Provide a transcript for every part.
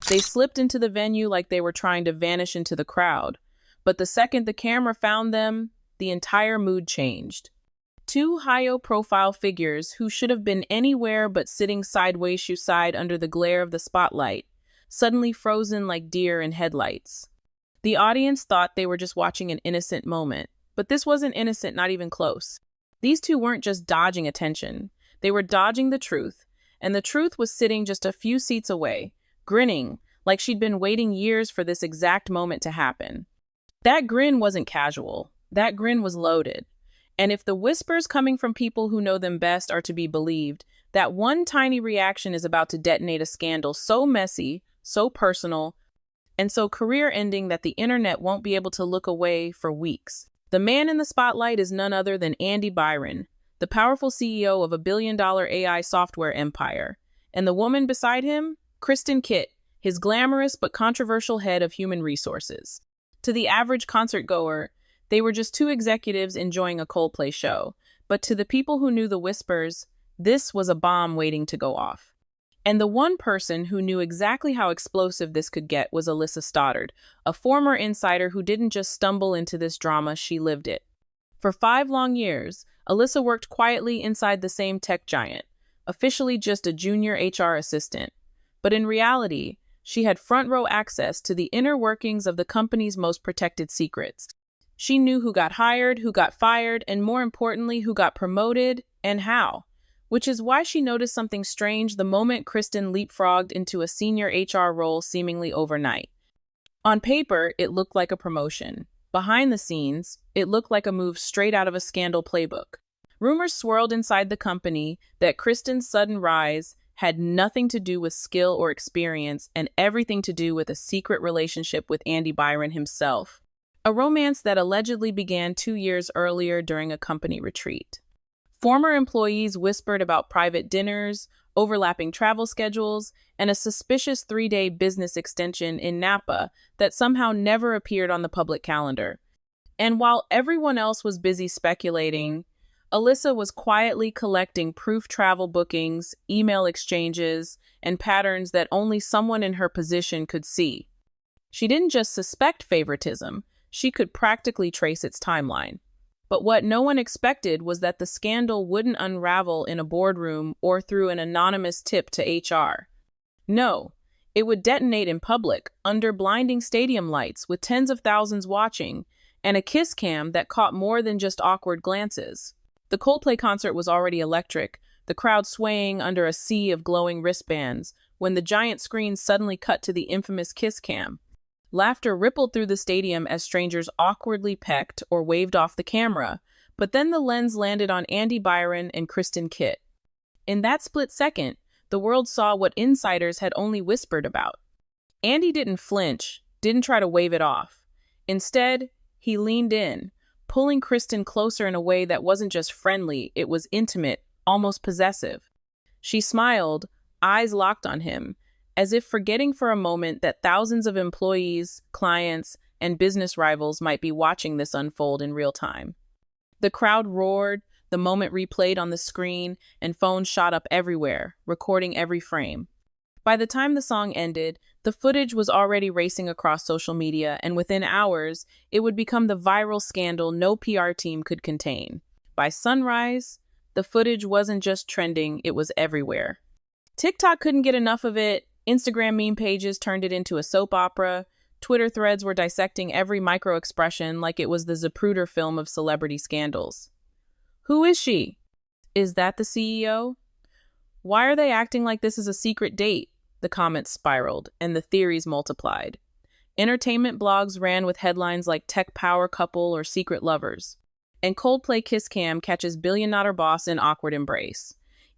They slipped into the venue like they were trying to vanish into the crowd. But the second the camera found them, the entire mood changed. Two high-profile figures who should have been anywhere but sitting sideways side under the glare of the spotlight, suddenly frozen like deer in headlights. The audience thought they were just watching an innocent moment, but this wasn't innocent, not even close. These two weren't just dodging attention. They were dodging the truth, and the truth was sitting just a few seats away, grinning like she'd been waiting years for this exact moment to happen. That grin wasn't casual. That grin was loaded. And if the whispers coming from people who know them best are to be believed, that one tiny reaction is about to detonate a scandal so messy, so personal, and so career-ending that the internet won't be able to look away for weeks. The man in the spotlight is none other than Andy Byron, the powerful CEO of a billion-dollar AI software empire. And the woman beside him? Kristen Cabot, his glamorous but controversial head of human resources. To the average concert-goer, they were just two executives enjoying a Coldplay show. But to the people who knew the whispers, this was a bomb waiting to go off. And the one person who knew exactly how explosive this could get was Alyssa Stoddard, a former insider who didn't just stumble into this drama, she lived it. For 5 long years, Alyssa worked quietly inside the same tech giant, officially just a junior HR assistant. But in reality, she had front-row access to the inner workings of the company's most protected secrets. She knew who got hired, who got fired, and more importantly, who got promoted and how. Which is why she noticed something strange the moment Kristen leapfrogged into a senior HR role seemingly overnight. On paper, it looked like a promotion. Behind the scenes, it looked like a move straight out of a scandal playbook. Rumors swirled inside the company that Kristen's sudden rise had nothing to do with skill or experience and everything to do with a secret relationship with Andy Byron himself. A romance that allegedly began 2 years earlier during a company retreat. Former employees whispered about private dinners, overlapping travel schedules, and a suspicious 3-day business extension in Napa that somehow never appeared on the public calendar. And while everyone else was busy speculating, Alyssa was quietly collecting proof travel bookings, email exchanges, and patterns that only someone in her position could see. She didn't just suspect favoritism, she could practically trace its timeline. But what no one expected was that the scandal wouldn't unravel in a boardroom or through an anonymous tip to HR. No, it would detonate in public, under blinding stadium lights with tens of thousands watching, and a kiss cam that caught more than just awkward glances. The Coldplay concert was already electric, the crowd swaying under a sea of glowing wristbands, when the giant screen suddenly cut to the infamous kiss cam. Laughter rippled through the stadium as strangers awkwardly pecked or waved off the camera, but then the lens landed on Andy Byron and Kristen Cabot. In that split second, the world saw what insiders had only whispered about. Andy didn't flinch, didn't try to wave it off. Instead, he leaned in, pulling Kristen closer in a way that wasn't just friendly, it was intimate, almost possessive. She smiled, eyes locked on him, as if forgetting for a moment that thousands of employees, clients, and business rivals might be watching this unfold in real time. The crowd roared, the moment replayed on the screen, and phones shot up everywhere, recording every frame. By the time the song ended, the footage was already racing across social media, and within hours, it would become the viral scandal no PR team could contain. By sunrise, the footage wasn't just trending, it was everywhere. TikTok couldn't get enough of it. Instagram meme pages turned it into a soap opera. Twitter threads were dissecting every micro-expression like it was the Zapruder film of celebrity scandals. Who is she? Is that the CEO? Why are they acting like this is a secret date? The comments spiraled, and the theories multiplied. Entertainment blogs ran with headlines like Tech Power Couple or Secret Lovers. And Coldplay Kiss Cam catches billion-dollar boss in awkward embrace.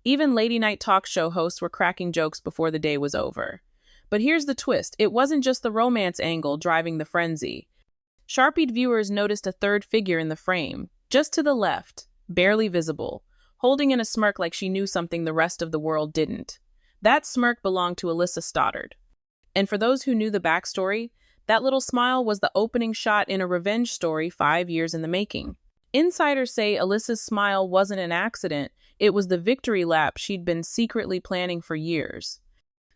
Even late-night talk show hosts were cracking jokes before the day was over. But here's the twist. It wasn't just the romance angle driving the frenzy. Sharp-eyed viewers noticed a third figure in the frame, just to the left, barely visible, holding in a smirk like she knew something the rest of the world didn't. That smirk belonged to Alyssa Stoddard. And for those who knew the backstory, that little smile was the opening shot in a revenge story 5 years in the making. Insiders say Alyssa's smile wasn't an accident, it was the victory lap she'd been secretly planning for years.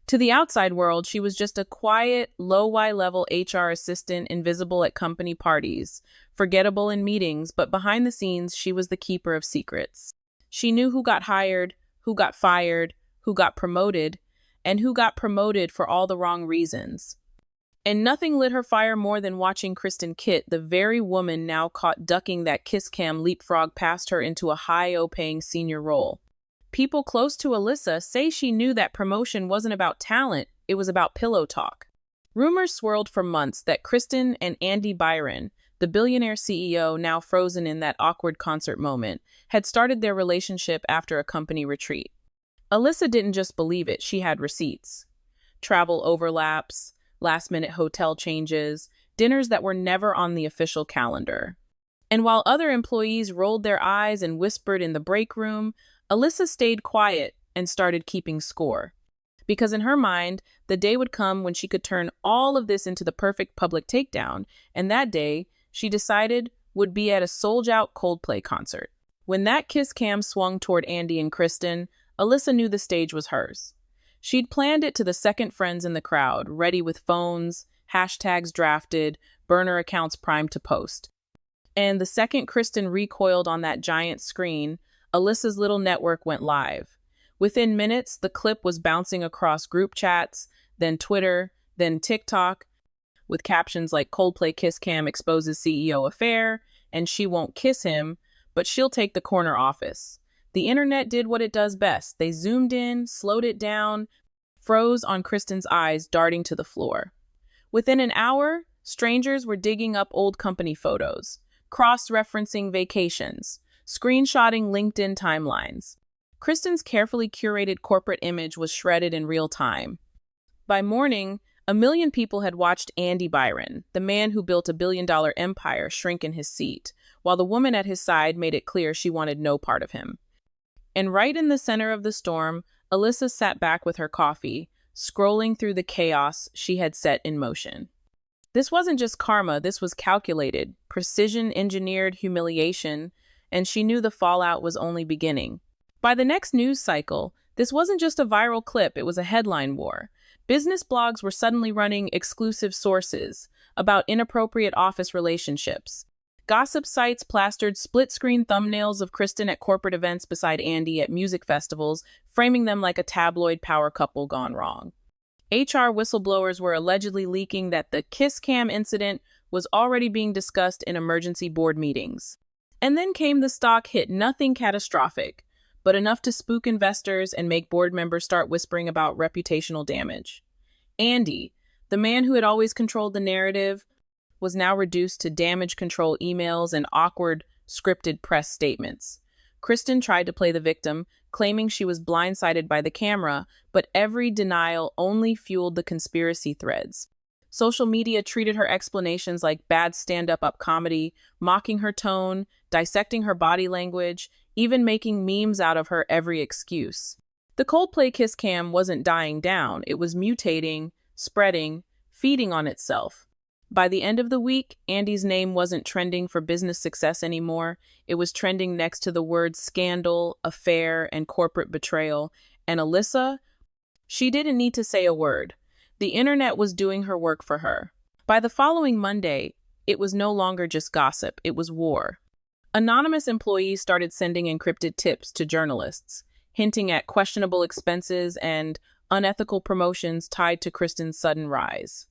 To the outside world, she was just a quiet, low-level HR assistant invisible at company parties, forgettable in meetings, but behind the scenes, she was the keeper of secrets. She knew who got hired, who got fired, who got promoted, and who got promoted for all the wrong reasons. And nothing lit her fire more than watching Kristen Kitt, the very woman now caught ducking that kiss cam leapfrog past her into a high-paying senior role. People close to Alyssa say she knew that promotion wasn't about talent, it was about pillow talk. Rumors swirled for months that Kristen and Andy Byron, the billionaire CEO now frozen in that awkward concert moment, had started their relationship after a company retreat. Alyssa didn't just believe it, she had receipts. Travel overlaps, last-minute hotel changes, dinners that were never on the official calendar. And while other employees rolled their eyes and whispered in the break room, Alyssa stayed quiet and started keeping score. Because in her mind, the day would come when she could turn all of this into the perfect public takedown, and that day, she decided, would be at a sold-out Coldplay concert. When that kiss cam swung toward Andy and Kristen, Alyssa knew the stage was hers. She'd planned it to the second friends in the crowd, ready with phones, hashtags drafted, burner accounts primed to post. And the second Kristen recoiled on that giant screen, Alyssa's little network went live. Within minutes, the clip was bouncing across group chats, then Twitter, then TikTok, with captions like Coldplay kiss cam exposes CEO affair, and she won't kiss him, but she'll take the corner office. The internet did what it does best. They zoomed in, slowed it down, froze on Kristen's eyes darting to the floor. Within an hour, strangers were digging up old company photos, cross-referencing vacations, screenshotting LinkedIn timelines. Kristen's carefully curated corporate image was shredded in real time. By morning, 1 million people had watched Andy Byron, the man who built a billion-dollar empire, shrink in his seat, while the woman at his side made it clear she wanted no part of him. And right in the center of the storm, Alyssa sat back with her coffee, scrolling through the chaos she had set in motion. This wasn't just karma, this was calculated, precision-engineered humiliation, and she knew the fallout was only beginning. By the next news cycle, this wasn't just a viral clip, it was a headline war. Business blogs were suddenly running exclusive sources about inappropriate office relationships. Gossip sites plastered split-screen thumbnails of Kristen at corporate events beside Andy at music festivals, framing them like a tabloid power couple gone wrong. HR whistleblowers were allegedly leaking that the kiss cam incident was already being discussed in emergency board meetings. And then came the stock hit, nothing catastrophic, but enough to spook investors and make board members start whispering about reputational damage. Andy, the man who had always controlled the narrative, was now reduced to damage control emails and awkward, scripted press statements. Kristen tried to play the victim, claiming she was blindsided by the camera, but every denial only fueled the conspiracy threads. Social media treated her explanations like bad stand-up comedy, mocking her tone, dissecting her body language, even making memes out of her every excuse. The Coldplay kiss cam wasn't dying down, it was mutating, spreading, feeding on itself. By the end of the week, Andy's name wasn't trending for business success anymore. It was trending next to the words scandal, affair, and corporate betrayal. And Alyssa? She didn't need to say a word. The internet was doing her work for her. By the following Monday, it was no longer just gossip, it was war. Anonymous employees started sending encrypted tips to journalists, hinting at questionable expenses and unethical promotions tied to Kristen's sudden rise.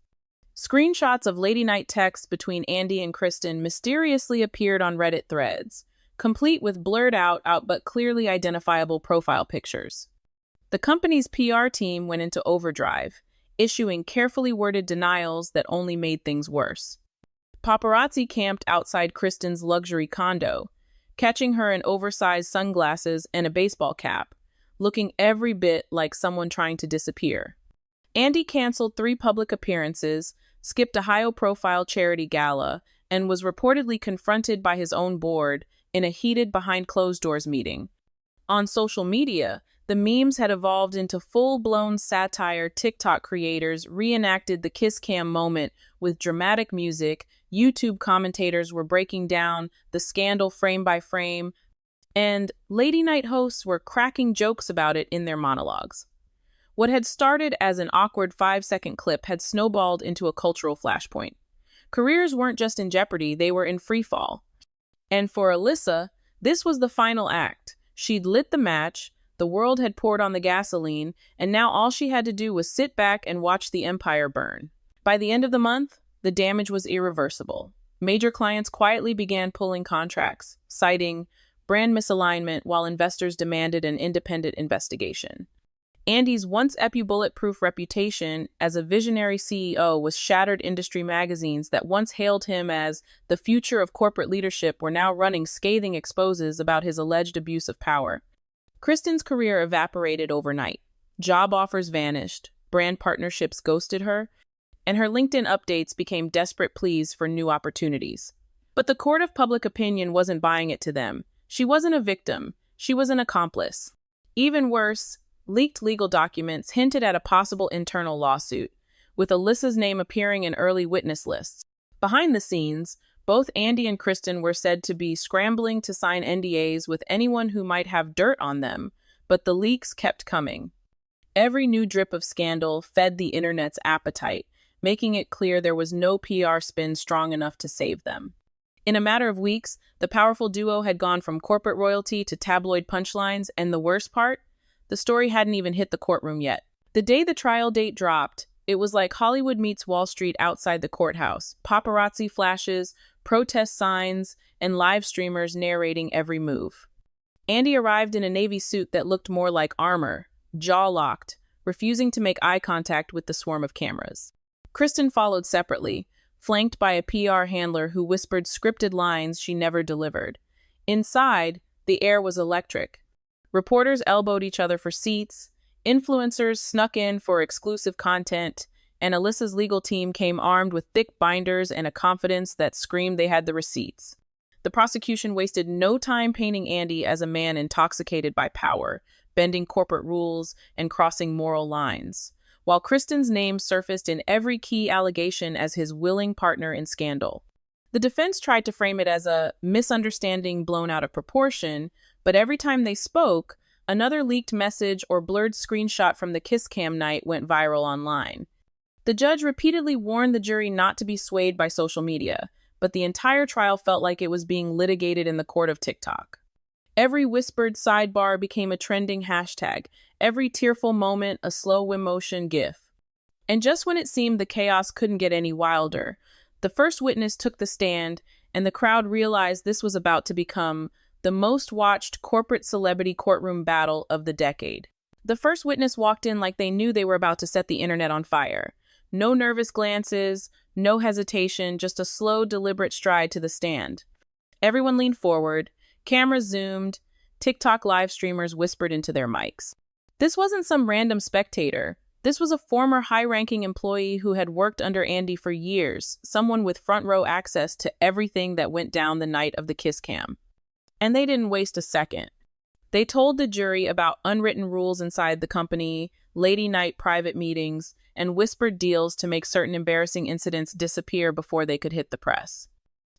Screenshots of late-night texts between Andy and Kristen mysteriously appeared on Reddit threads, complete with blurred out but clearly identifiable profile pictures. The company's PR team went into overdrive, issuing carefully worded denials that only made things worse. Paparazzi camped outside Kristen's luxury condo, catching her in oversized sunglasses and a baseball cap, looking every bit like someone trying to disappear. Andy canceled 3 public appearances, skipped a high-profile charity gala, and was reportedly confronted by his own board in a heated behind-closed-doors meeting. On social media, the memes had evolved into full-blown satire. TikTok creators reenacted the kiss cam moment with dramatic music, YouTube commentators were breaking down the scandal frame by frame, and late-night hosts were cracking jokes about it in their monologues. What had started as an awkward 5-second clip had snowballed into a cultural flashpoint. Careers weren't just in jeopardy, they were in free fall. And for Alyssa, this was the final act. She'd lit the match, the world had poured on the gasoline, and now all she had to do was sit back and watch the empire burn. By the end of the month, the damage was irreversible. Major clients quietly began pulling contracts, citing brand misalignment while investors demanded an independent investigation. Andy's once bulletproof reputation as a visionary CEO was shattered. Industry magazines that once hailed him as the future of corporate leadership were now running scathing exposes about his alleged abuse of power. Kristen's career evaporated overnight. Job offers vanished, brand partnerships ghosted her, and her LinkedIn updates became desperate pleas for new opportunities. But the court of public opinion wasn't buying it to them. She wasn't a victim, she was an accomplice. Even worse, leaked legal documents hinted at a possible internal lawsuit, with Alyssa's name appearing in early witness lists. Behind the scenes, both Andy and Kristen were said to be scrambling to sign NDAs with anyone who might have dirt on them, but the leaks kept coming. Every new drip of scandal fed the internet's appetite, making it clear there was no PR spin strong enough to save them. In a matter of weeks, the powerful duo had gone from corporate royalty to tabloid punchlines, and the worst part? The story hadn't even hit the courtroom yet. The day the trial date dropped, it was like Hollywood meets Wall Street outside the courthouse. Paparazzi flashes, protest signs, and live streamers narrating every move. Andy arrived in a navy suit that looked more like armor, jaw-locked, refusing to make eye contact with the swarm of cameras. Kristen followed separately, flanked by a PR handler who whispered scripted lines she never delivered. Inside, the air was electric. Reporters elbowed each other for seats, influencers snuck in for exclusive content, and Alyssa's legal team came armed with thick binders and a confidence that screamed they had the receipts. The prosecution wasted no time painting Andy as a man intoxicated by power, bending corporate rules and crossing moral lines, while Kristen's name surfaced in every key allegation as his willing partner in scandal. The defense tried to frame it as a misunderstanding blown out of proportion, but every time they spoke, another leaked message or blurred screenshot from the kiss cam night went viral online. The judge repeatedly warned the jury not to be swayed by social media, but the entire trial felt like it was being litigated in the court of TikTok. Every whispered sidebar became a trending hashtag, every tearful moment a slow emotion gif. And just when it seemed the chaos couldn't get any wilder, the first witness took the stand, and the crowd realized this was about to become the most watched corporate celebrity courtroom battle of the decade. The first witness walked in like they knew they were about to set the internet on fire. No nervous glances, no hesitation, just a slow, deliberate stride to the stand. Everyone leaned forward, cameras zoomed, TikTok live streamers whispered into their mics. This wasn't some random spectator. This was a former high-ranking employee who had worked under Andy for years, someone with front-row access to everything that went down the night of the kiss cam. And they didn't waste a second. They told the jury about unwritten rules inside the company, late-night private meetings, and whispered deals to make certain embarrassing incidents disappear before they could hit the press.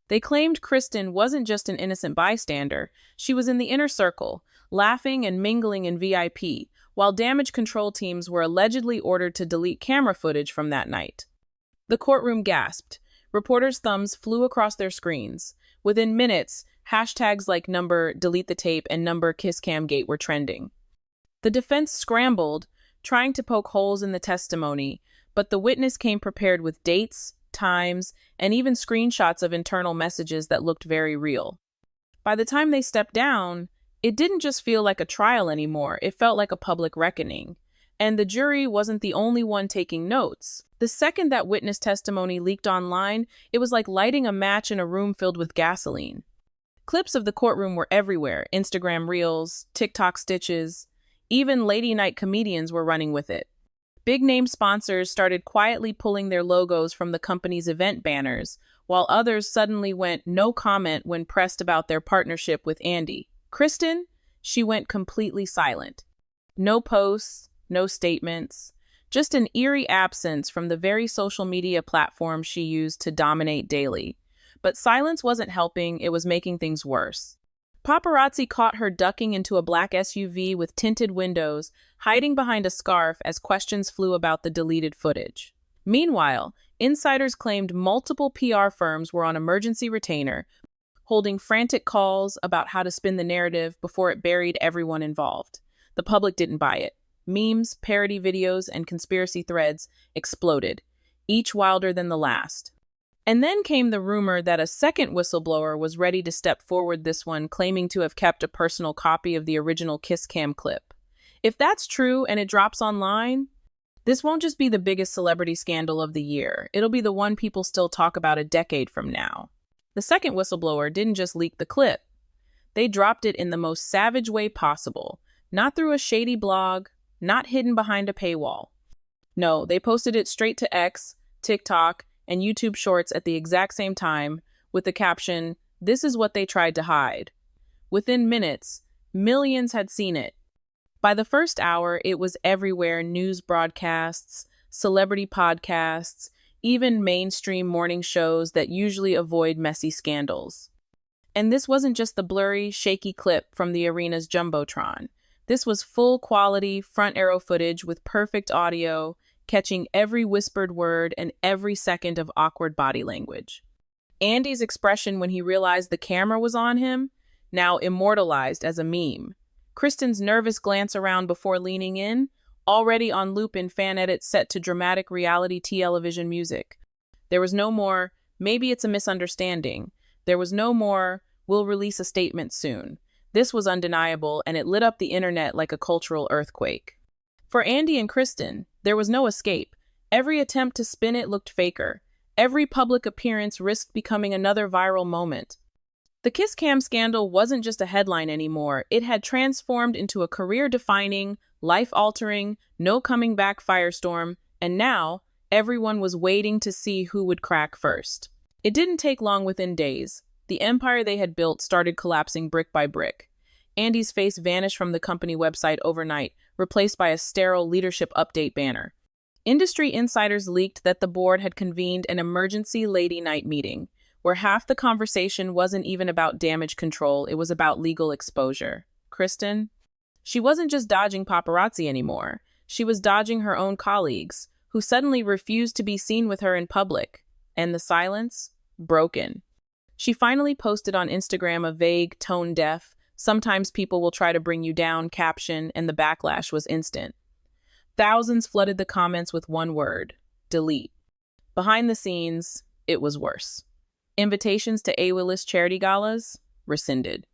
They claimed Kristen wasn't just an innocent bystander. She was in the inner circle, laughing and mingling in VIP, while damage control teams were allegedly ordered to delete camera footage from that night. The courtroom gasped. Reporters' thumbs flew across their screens. Within minutes, hashtags like number delete the tape and number kisscamgate were trending. The defense scrambled, trying to poke holes in the testimony, but the witness came prepared with dates, times, and even screenshots of internal messages that looked very real. By the time they stepped down, it didn't just feel like a trial anymore, it felt like a public reckoning. And the jury wasn't the only one taking notes. The second that witness testimony leaked online, it was like lighting a match in a room filled with gasoline. Clips of the courtroom were everywhere, Instagram reels, TikTok stitches, even late-night comedians were running with it. Big-name sponsors started quietly pulling their logos from the company's event banners, while others suddenly went no comment when pressed about their partnership with Andy. Kristen, she went completely silent. No posts, no statements, just an eerie absence from the very social media platform she used to dominate daily. But silence wasn't helping, it was making things worse. Paparazzi caught her ducking into a black SUV with tinted windows, hiding behind a scarf as questions flew about the deleted footage. Meanwhile, insiders claimed multiple PR firms were on emergency retainer, holding frantic calls about how to spin the narrative before it buried everyone involved. The public didn't buy it. Memes, parody videos, and conspiracy threads exploded, each wilder than the last. And then came the rumor that a second whistleblower was ready to step forward, this one claiming to have kept a personal copy of the original Kiss Cam clip. If that's true and it drops online, this won't just be the biggest celebrity scandal of the year. It'll be the one people still talk about a decade from now. The second whistleblower didn't just leak the clip. They dropped it in the most savage way possible, not through a shady blog, not hidden behind a paywall. No, they posted it straight to X, TikTok, and YouTube Shorts at the exact same time with the caption, "This is what they tried to hide." Within minutes, millions had seen it. By the first hour, it was everywhere: news broadcasts, celebrity podcasts, even mainstream morning shows that usually avoid messy scandals. And this wasn't just the blurry, shaky clip from the arena's Jumbotron. This was full-quality, front-arrow footage with perfect audio, catching every whispered word and every second of awkward body language. Andy's expression when he realized the camera was on him, now immortalized as a meme. Kristen's nervous glance around before leaning in, already on loop in fan edits set to dramatic reality television music. There was no more, "Maybe it's a misunderstanding." There was no more, "We'll release a statement soon." This was undeniable, and it lit up the internet like a cultural earthquake. For Andy and Kristen, there was no escape. Every attempt to spin it looked faker. Every public appearance risked becoming another viral moment. The Kiss Cam scandal wasn't just a headline anymore. It had transformed into a career-defining, life-altering, no-coming-back firestorm, and now everyone was waiting to see who would crack first. It didn't take long. Within days, the empire they had built started collapsing brick by brick. Andy's face vanished from the company website overnight, replaced by a sterile leadership update banner. Industry insiders leaked that the board had convened an emergency lady night meeting, where half the conversation wasn't even about damage control, it was about legal exposure. Kristen? She wasn't just dodging paparazzi anymore. She was dodging her own colleagues, who suddenly refused to be seen with her in public. And the silence? Broken. She finally posted on Instagram a vague, tone-deaf, "Sometimes people will try to bring you down" caption, and the backlash was instant. Thousands flooded the comments with one word: delete. Behind the scenes, it was worse. Invitations to A-list charity galas? Rescinded.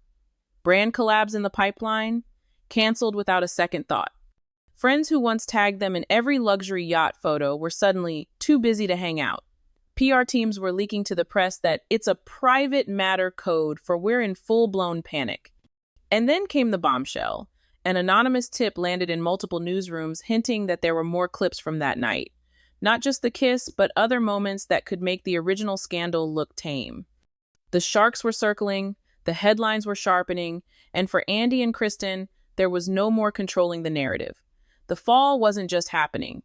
Brand collabs in the pipeline? Canceled without a second thought. Friends who once tagged them in every luxury yacht photo were suddenly too busy to hang out. PR teams were leaking to the press that it's a private matter code for we're in full-blown panic. And then came the bombshell. An anonymous tip landed in multiple newsrooms hinting that there were more clips from that night. Not just the kiss, but other moments that could make the original scandal look tame. The sharks were circling, the headlines were sharpening, and for Andy and Kristen, there was no more controlling the narrative. The fall wasn't just happening.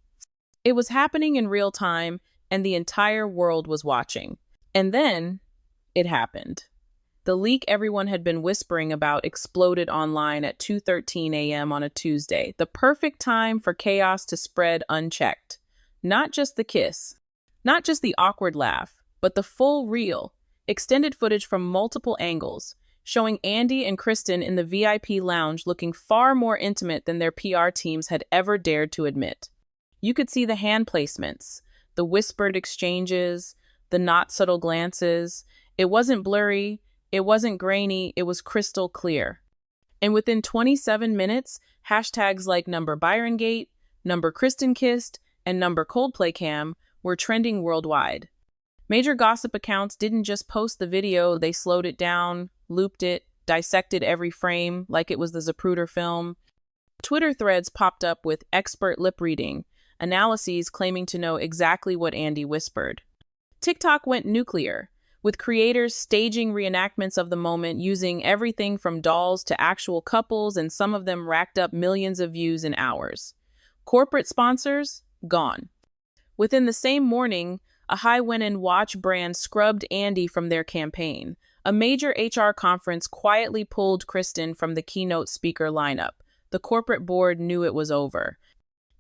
It was happening in real time, and the entire world was watching. And then, it happened. The leak everyone had been whispering about exploded online at 2:13 a.m. on a Tuesday, the perfect time for chaos to spread unchecked. Not just the kiss, not just the awkward laugh, but the full reel, extended footage from multiple angles, showing Andy and Kristen in the VIP lounge looking far more intimate than their PR teams had ever dared to admit. You could see the hand placements, the whispered exchanges, the not subtle glances. It wasn't blurry, it wasn't grainy, it was crystal clear. And within 27 minutes, hashtags like #ByronGate, #KristenKissed, and #Coldplay Cam were trending worldwide. Major gossip accounts didn't just post the video, they slowed it down, looped it, dissected every frame like it was the Zapruder film. Twitter threads popped up with expert lip reading, analyses claiming to know exactly what Andy whispered. TikTok went nuclear, with creators staging reenactments of the moment using everything from dolls to actual couples, and some of them racked up millions of views in hours. Corporate sponsors? Gone. Within the same morning, a high-end watch brand scrubbed Andy from their campaign. A major HR conference quietly pulled Kristen from the keynote speaker lineup. The corporate board knew it was over.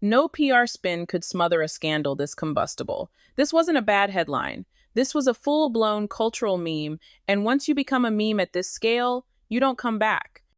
No PR spin could smother a scandal this combustible. This wasn't a bad headline. This was a full-blown cultural meme, and once you become a meme at this scale, you don't come back.